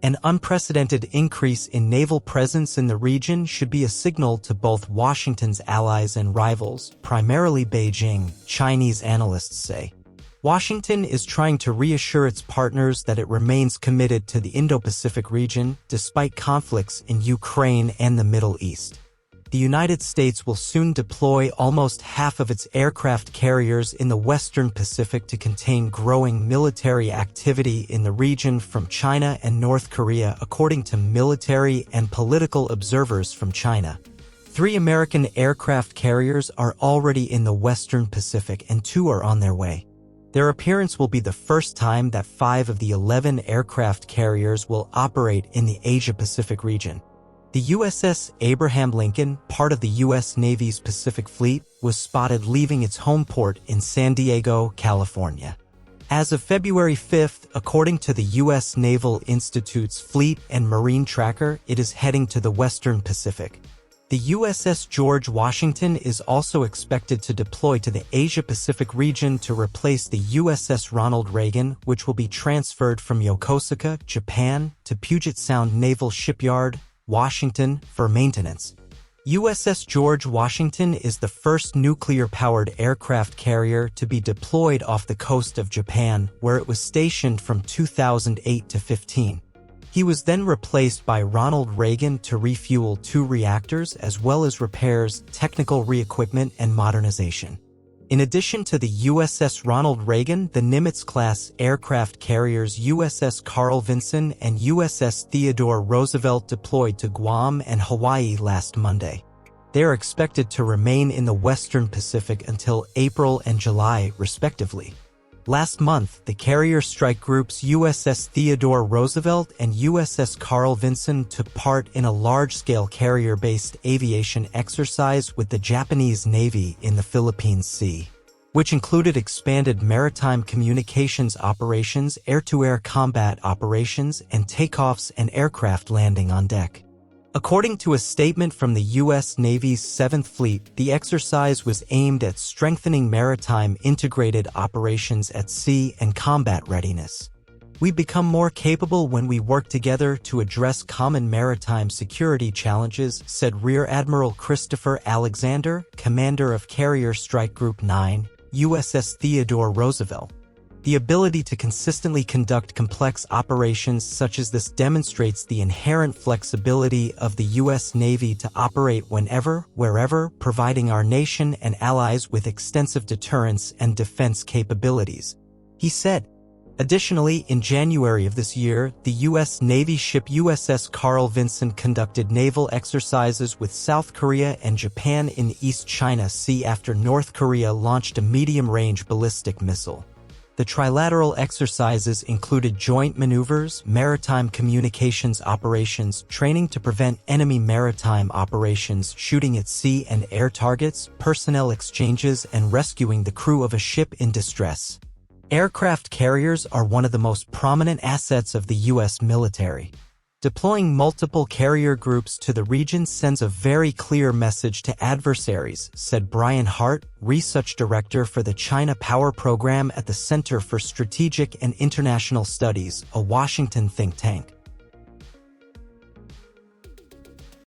An unprecedented increase in naval presence in the region should be a signal to both Washington's allies and rivals, primarily Beijing, Chinese analysts say. Washington is trying to reassure its partners that it remains committed to the Indo-Pacific region despite conflicts in Ukraine and the Middle East. The United States will soon deploy almost half of its aircraft carriers in the Western Pacific to contain growing military activity in the region from China and North Korea, according to military and political observers from China. 3 American aircraft carriers are already in the Western Pacific and 2 are on their way. Their appearance will be the first time that 5 of the 11 aircraft carriers will operate in the Asia-Pacific region. The USS Abraham Lincoln, part of the U.S. Navy's Pacific Fleet, was spotted leaving its home port in San Diego, California. As of February 5th, according to the U.S. Naval Institute's Fleet and Marine Tracker, it is heading to the Western Pacific. The USS George Washington is also expected to deploy to the Asia-Pacific region to replace the USS Ronald Reagan, which will be transferred from Yokosuka, Japan, to Puget Sound Naval Shipyard, Washington, for maintenance. USS George Washington is the first nuclear-powered aircraft carrier to be deployed off the coast of Japan, where it was stationed from 2008 to 15. He was then replaced by Ronald Reagan to refuel 2 reactors as well as repairs, technical re-equipment, and modernization. In addition to the USS Ronald Reagan, the Nimitz-class aircraft carriers USS Carl Vinson and USS Theodore Roosevelt deployed to Guam and Hawaii last Monday. They are expected to remain in the Western Pacific until April and July, respectively. Last month, the carrier strike groups USS Theodore Roosevelt and USS Carl Vinson took part in a large-scale carrier-based aviation exercise with the Japanese Navy in the Philippine Sea, which included expanded maritime communications operations, air-to-air combat operations, and takeoffs and aircraft landing on deck. According to a statement from the U.S. Navy's 7th Fleet, the exercise was aimed at strengthening maritime integrated operations at sea and combat readiness. We become more capable when we work together to address common maritime security challenges, said Rear Admiral Christopher Alexander, commander of Carrier Strike Group 9, USS Theodore Roosevelt. The ability to consistently conduct complex operations such as this demonstrates the inherent flexibility of the U.S. Navy to operate whenever, wherever, providing our nation and allies with extensive deterrence and defense capabilities, he said. Additionally, in January of this year, the U.S. Navy ship USS Carl Vinson conducted naval exercises with South Korea and Japan in the East China Sea after North Korea launched a medium-range ballistic missile. The trilateral exercises included joint maneuvers, maritime communications operations, training to prevent enemy maritime operations, shooting at sea and air targets, personnel exchanges, and rescuing the crew of a ship in distress. Aircraft carriers are one of the most prominent assets of the U.S. military. Deploying multiple carrier groups to the region sends a very clear message to adversaries, said Brian Hart, research director for the China Power Program at the Center for Strategic and International Studies, a Washington think tank.